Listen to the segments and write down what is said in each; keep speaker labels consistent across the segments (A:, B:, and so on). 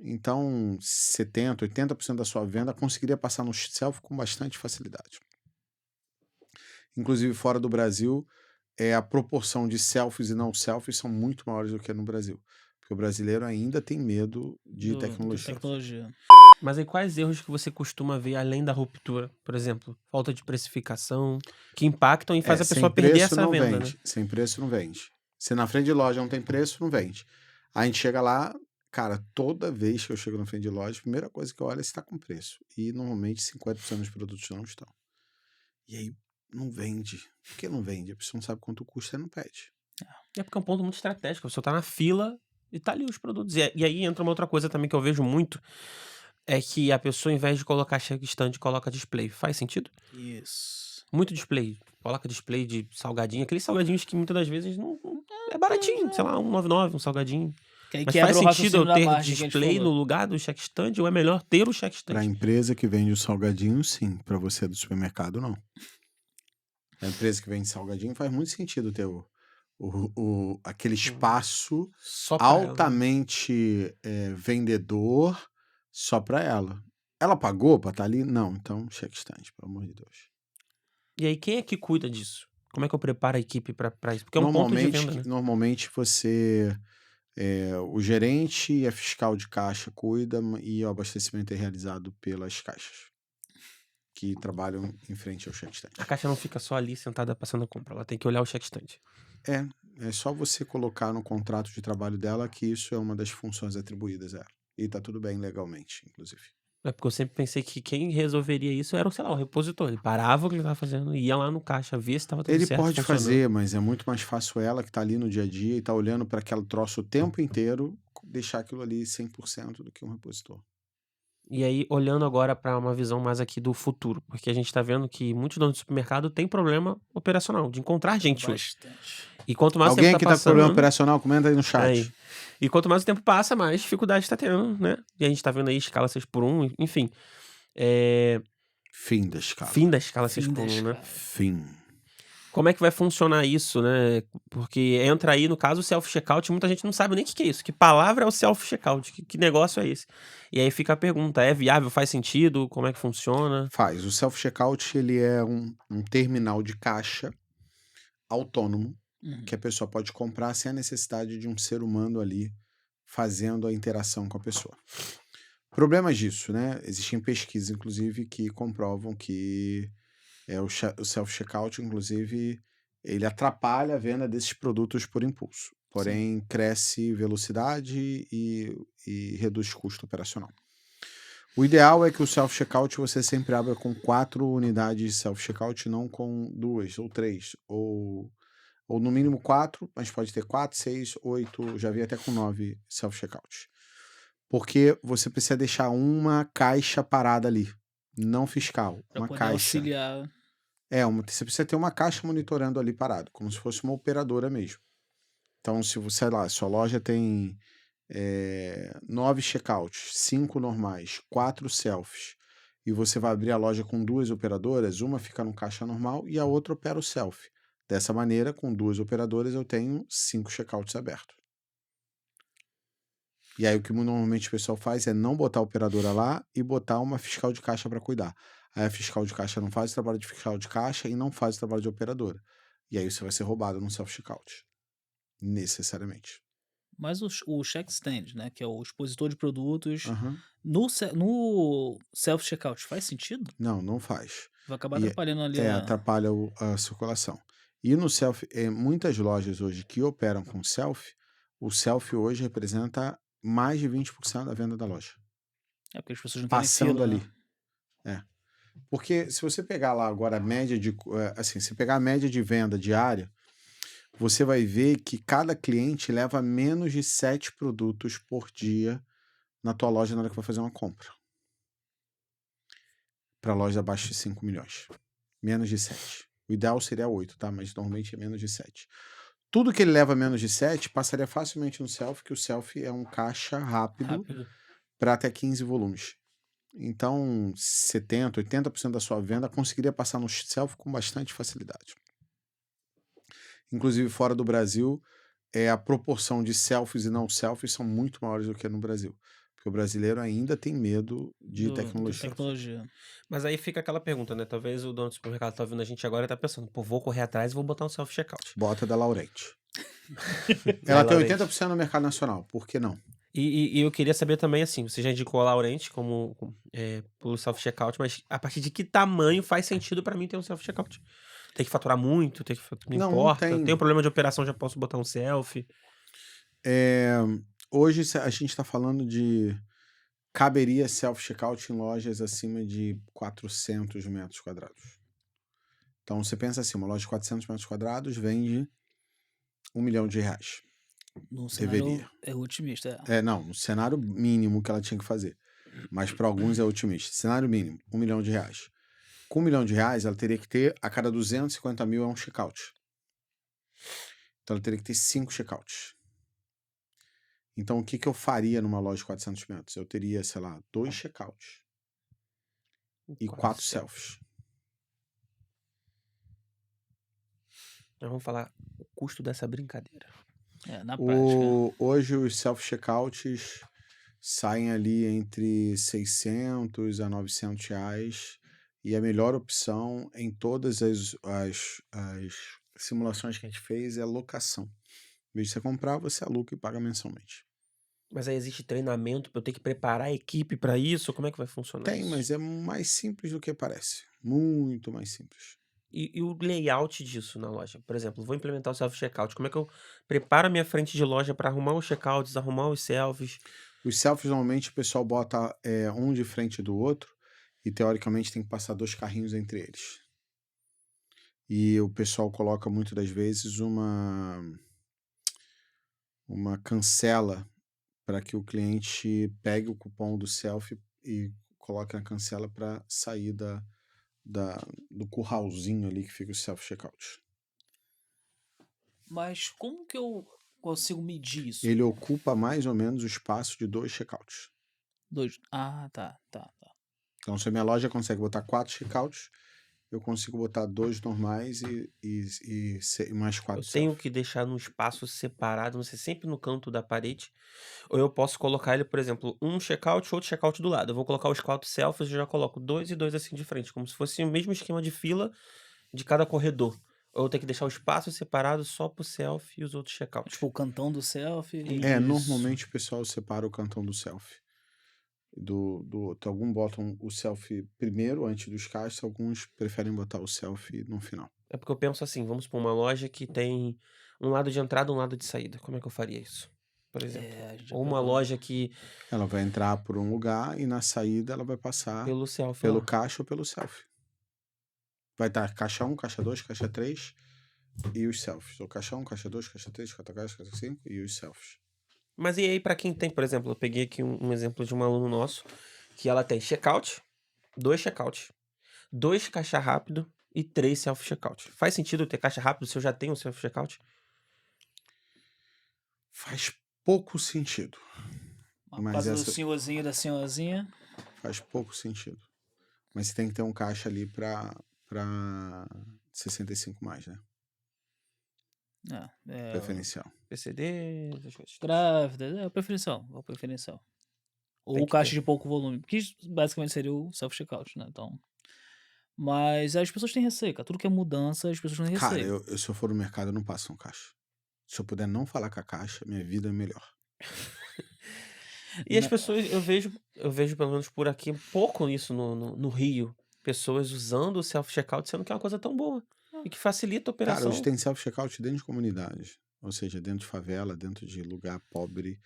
A: Então, 70%, 80% da sua venda conseguiria passar no selfie com bastante facilidade. Inclusive, fora do Brasil, a proporção de selfies e não selfies são muito maiores do que no Brasil. Porque o brasileiro ainda tem medo de
B: Da
A: tecnologia.
B: tecnologia.
C: Mas aí quais erros que você costuma ver além da ruptura? Por exemplo, falta de precificação, que impactam e faz a pessoa perder essa
A: não
C: venda, né?
A: vende. Sem preço não vende. Se na frente de loja não tem preço, não vende. A gente chega lá, cara, toda vez que eu chego na frente de loja, a primeira coisa que eu olho é se está com preço. E normalmente 50% dos produtos não estão. E aí não vende. Por que não vende? A pessoa não sabe quanto custa e não pede.
C: É porque é um ponto muito estratégico. A pessoa tá na fila e tá ali os produtos. E aí entra uma outra coisa também que eu vejo muito, é que a pessoa, ao invés de colocar check stand, coloca display. Faz sentido?
B: Isso.
C: Muito display. Coloca display de salgadinho. Aqueles salgadinhos que muitas das vezes não é baratinho. Sei lá, R$1,99, um salgadinho.
B: Que aí
C: Mas
B: quebra
C: faz
B: o
C: sentido
B: raciocínio
C: eu
B: da
C: ter
B: margem que a gente
C: display no
B: falou.
C: lugar do check stand ou é melhor ter o check
A: Para a
C: stand?
A: empresa que vende o salgadinho, sim. Para você do supermercado, não. A empresa que vende salgadinho faz muito sentido ter aquele espaço
C: Só pra ela, né?
A: altamente vendedor só para ela. Ela pagou para estar ali? Não. Então, check stand, pelo amor de Deus.
C: E aí, quem é que cuida disso? Como é que eu preparo a equipe pra isso? Porque é um ponto de venda, né?
A: Normalmente você... o gerente e a fiscal de caixa cuidam e o abastecimento é realizado pelas caixas que trabalham em frente ao check stand.
C: A caixa não fica só ali sentada passando a compra, ela tem que olhar o check stand.
A: É só você colocar no contrato de trabalho dela que isso é uma das funções atribuídas a ela. E tá tudo bem legalmente, inclusive.
C: É porque eu sempre pensei que quem resolveria isso era, sei lá, o repositor. Ele parava o que ele tava fazendo, ia lá no caixa, via se tava tudo
A: Ele
C: certo,
A: pode
C: funcionando.
A: fazer, mas é muito mais fácil ela que tá ali no dia a dia e tá olhando para aquele troço o tempo inteiro, deixar aquilo ali 100% do que um repositor.
C: E aí, olhando agora pra uma visão mais aqui do futuro, porque a gente tá vendo que muitos donos de supermercado têm problema operacional, de encontrar gente hoje.
B: Bastante.
C: E quanto mais o
A: Alguém
C: tempo
A: que
C: tá
A: tá com problema
C: passando...
A: operacional, comenta aí no chat.
C: Aí. E quanto mais o tempo passa, mais dificuldade tá tendo, né? E a gente tá vendo aí escala 6x1, enfim.
A: Fim da escala.
C: Fim da escala
B: Fim
C: 6x1,
B: da
C: né?
B: escala.
A: Fim.
C: Como é que vai funcionar isso, né? Porque entra aí, no caso, o self-checkout, muita gente não sabe nem o que é isso. Que palavra é o self-checkout? Que negócio é esse? E aí fica a pergunta, é viável, faz sentido? Como é que funciona?
A: Faz. O self-checkout, ele é um terminal de caixa autônomo que a pessoa pode comprar sem a necessidade de um ser humano ali fazendo a interação com a pessoa. Problemas disso, né? Existem pesquisas, inclusive, que comprovam que o self-checkout, inclusive, ele atrapalha a venda desses produtos por impulso. Porém, cresce velocidade e reduz custo operacional. O ideal é que o self-checkout você sempre abra com 4 unidades de self-checkout, não com 2 ou 3, ou no mínimo 4, mas pode ter 4, 6, 8, já vi até com 9 self-checkout. Porque você precisa deixar uma caixa parada ali, não fiscal,
B: Pra
A: uma
B: poder
A: caixa.
B: auxiliar.
A: Você precisa ter uma caixa monitorando ali parado, como se fosse uma operadora mesmo. Então, se você, sei lá, sua loja tem 9 checkouts, 5 normais, 4 selfies, e você vai abrir a loja com 2 operadoras, uma fica no caixa normal e a outra opera o selfie. Dessa maneira, com 2 operadoras, eu tenho 5 checkouts abertos. E aí o que normalmente o pessoal faz é não botar a operadora lá e botar uma fiscal de caixa para cuidar. Aí a fiscal de caixa não faz o trabalho de fiscal de caixa e não faz o trabalho de operadora. E aí você vai ser roubado no self-checkout. Necessariamente.
B: Mas o check stand, né? Que é o expositor de produtos.
A: Uhum.
B: No self-checkout, faz sentido?
A: Não faz.
B: Vai acabar
A: E
B: atrapalhando ali
A: atrapalha a circulação. E no self, muitas lojas hoje que operam com self, o self hoje representa mais de 20% da venda da loja.
B: É porque as pessoas não querem
A: Passando
B: fila,
A: ali.
B: né?
A: Porque se você pegar lá agora a média de... assim, se pegar a média de venda diária, você vai ver que cada cliente leva menos de 7 produtos por dia na tua loja na hora que vai fazer uma compra. Para loja abaixo de 5 milhões. Menos de 7. O ideal seria 8, tá? Mas normalmente é menos de 7. Tudo que ele leva menos de 7 passaria facilmente no self, que o self é um caixa rápido. Para até 15 volumes. Então, 70%, 80% da sua venda conseguiria passar no self com bastante facilidade. Inclusive, fora do Brasil, a proporção de selfies e não selfies são muito maiores do que no Brasil. Porque o brasileiro ainda tem medo de
B: Da
A: tecnologia.
B: tecnologia.
C: Mas aí fica aquela pergunta, né? Talvez o dono do supermercado tá ouvindo a gente agora e tá pensando, pô, vou correr atrás e vou botar um self-checkout.
A: Bota da Laurente.
C: Vai,
A: Ela tem
C: Laurente.
A: 80% no mercado nacional, por que não?
C: E eu queria saber também, assim, você já indicou a Laurente pelo self-checkout, mas a partir de que tamanho faz sentido pra mim ter um self-checkout? Tem que faturar muito? Não
A: Não
C: importa?
A: tem.
C: Tem um problema de operação, já posso botar um selfie?
A: Hoje a gente tá falando de... Caberia self-checkout em lojas acima de 400 metros quadrados. Então você pensa assim, uma loja de 400 metros quadrados vende R$1 milhão.
B: Num
A: Deveria.
B: cenário é otimista.
A: Não, no cenário mínimo que ela tinha que fazer. Mas para alguns é otimista. Cenário mínimo, R$1 milhão. Com R$1 milhão, ela teria que ter, a cada 250 mil é um checkout. Então ela teria que ter 5 checkouts. Então o que eu faria numa loja de 400 metros? Eu teria, sei lá, 2 checkouts e 4 selfies.
C: Então vamos falar o custo dessa brincadeira.
B: Na prática.
A: Hoje os self-checkouts saem ali entre 600 a 900 reais e a melhor opção em todas as simulações que a gente fez é locação. Em vez de você comprar, você aluga e paga mensalmente.
C: Mas aí existe treinamento pra eu ter que preparar a equipe pra isso? Como é que vai funcionar
A: Tem,
C: isso?
A: mas é mais simples do que parece. Muito mais simples.
C: E o layout disso na loja? Por exemplo, vou implementar o self-checkout. Como é que eu preparo a minha frente de loja pra arrumar os checkouts, arrumar os selfies?
A: Os selfies, normalmente, o pessoal bota um de frente do outro e, teoricamente, tem que passar 2 carrinhos entre eles. E o pessoal coloca, muitas das vezes, uma cancela para que o cliente pegue o cupom do selfie e coloque na cancela para sair do curralzinho ali que fica o self-checkout.
B: Mas como que eu consigo medir isso?
A: Ele ocupa mais ou menos o espaço de 2 checkouts.
B: Tá.
A: Então, se a minha loja consegue botar 4 checkouts, eu consigo botar 2 normais e mais 4
C: Eu tenho
A: selfie.
C: que deixar num espaço separado, não sei, sempre no canto da parede. Ou eu posso colocar ele, por exemplo, um checkout, outro checkout do lado. Eu vou colocar os 4 selfies e já coloco 2 e 2 assim de frente, como se fosse o mesmo esquema de fila de cada corredor. Ou eu tenho que deixar o espaço separado só pro selfie e os outros checkouts.
B: Tipo o cantão do selfie.
C: Isso.
A: Normalmente o pessoal separa o cantão do selfie. Do outro. Alguns botam o selfie primeiro, antes dos caixas, alguns preferem botar o selfie no final.
C: É porque eu penso assim, vamos supor uma loja que tem um lado de entrada e um lado de saída. Como é que eu faria isso? Por exemplo.
B: A gente já
C: Ou uma
B: pegou.
C: loja que
A: Ela vai entrar por um lugar e na saída ela vai passar
C: pelo selfie
A: pelo
C: lá.
A: caixa ou pelo selfie. Vai estar caixa 1, caixa 2, caixa 3 e os selfies. Ou caixa 1, caixa 2, caixa 3, caixa 5 e os selfies.
C: Mas e aí pra quem tem, por exemplo, eu peguei aqui um exemplo de um aluno nosso, que ela tem checkout, 2 checkouts, 2 caixa rápido e 3 self-checkout. Faz sentido ter caixa rápido se eu já tenho um self-checkout?
A: Faz pouco sentido.
B: Por
A: Mas
B: causa do senhorzinho e da senhorzinha.
A: Faz pouco sentido. Mas você tem que ter um caixa ali pra 65 mais, né? Preferencial.
C: PCD, essas coisas.
B: Grávida, é o preferencial. Ou
C: Tem
B: o
C: que
B: caixa
C: ter.
B: de pouco volume, que basicamente seria o self-checkout, né? Então, mas as pessoas têm receio, cara. Tudo que é mudança, as pessoas têm
A: Cara,
B: receio.
A: se eu for no mercado, eu não passo um caixa. Se eu puder não falar com a caixa, minha vida é melhor.
C: E as pessoas, eu vejo pelo menos por aqui, pouco isso no Rio. Pessoas usando o self-checkout, sendo que é uma coisa tão boa. E que facilita a
A: Cara,
C: operação.
A: hoje tem self-checkout dentro de comunidades. Ou seja, dentro de favela, dentro de lugar pobre,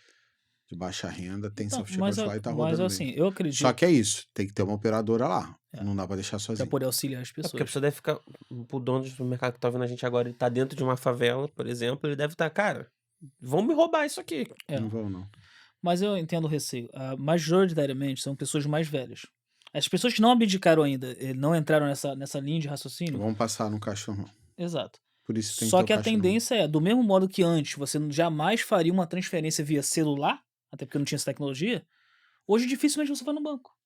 A: de baixa renda, tem
B: Então,
A: self-checkout lá e tá rodando
B: mas assim,
A: bem.
B: eu acredito
A: Só que é isso, tem que ter uma operadora lá.
B: É.
A: Não dá pra deixar
B: pra
A: sozinho.
B: poder auxiliar as
C: É porque a
B: pessoas.
C: pessoa deve ficar. Pro dono do supermercado que tá vendo a gente agora, ele tá dentro de uma favela, por exemplo, ele deve estar, cara, vão me roubar isso aqui.
A: Não vão, não.
B: Mas eu entendo o receio. Majoritariamente são pessoas mais velhas. As pessoas que não abdicaram ainda, não entraram nessa linha de raciocínio.
A: Vamos passar no caixa normal.
B: Exato.
A: Por isso tem
B: Só
A: que ter
B: que
A: o
B: a
A: caixa normal.
B: tendência é, do mesmo modo que antes você jamais faria uma transferência via celular, até porque não tinha essa tecnologia, hoje dificilmente você vai no banco.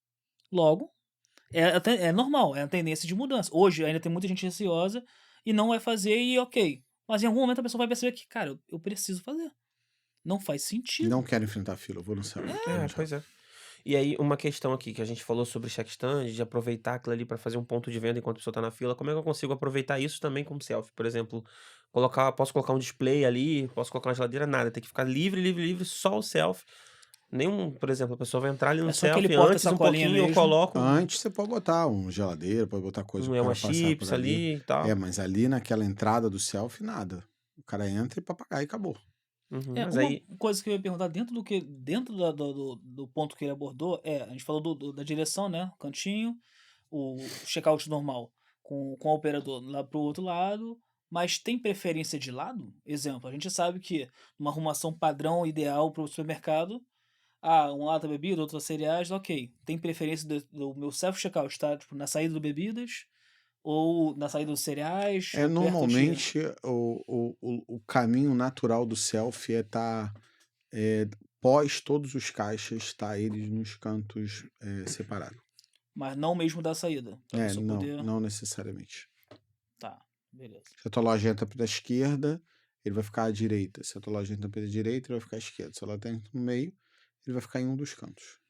B: Logo, é normal, é a tendência de mudança. Hoje ainda tem muita gente receosa e não vai fazer e ok. Mas em algum momento a pessoa vai perceber que, cara, eu preciso fazer. Não faz sentido.
A: Não quero enfrentar a fila, eu vou no céu.
C: Pois é. E aí, uma questão aqui que a gente falou sobre check stand, de aproveitar aquilo ali para fazer um ponto de venda enquanto a pessoa tá na fila, como é que eu consigo aproveitar isso também como selfie? Por exemplo, posso colocar um display ali, posso colocar uma geladeira, nada, tem que ficar livre, livre, livre, só o selfie. Nenhum, por exemplo, a pessoa vai entrar ali no
B: É só aquele
C: selfie, antes um
B: porta-sacolinha
C: pouquinho eu
B: mesmo.
C: coloco
A: Antes você pode botar uma geladeira, pode botar coisa pro
C: uma
A: cara passar
C: chips
A: por ali.
C: ali e tal.
A: Mas ali naquela entrada do selfie, nada. O cara entra e papagaio e acabou.
C: Mas
B: Uma
C: aí,
B: coisa que eu ia perguntar dentro do ponto que ele abordou a gente falou da direção, né? Cantinho, o checkout normal com o operador lá pro outro lado, mas tem preferência de lado? Exemplo, a gente sabe que uma arrumação padrão ideal para o supermercado, um lado é bebida, outro é cereais, ok. Tem preferência do meu self-checkout, tá? Tipo, na saída do bebidas ou na saída dos cereais, ou perto de...
A: Normalmente o caminho natural do selfie é estar pós todos os caixas, tá eles nos cantos separados.
B: Mas não mesmo da saída. Pra pessoa poder...
A: Não necessariamente.
B: Tá, beleza.
A: Se a tua loja entra pela esquerda, ele vai ficar à direita. Se a tua loja entra pela direita, ele vai ficar à esquerda. Se ela entra no meio, ele vai ficar em um dos cantos.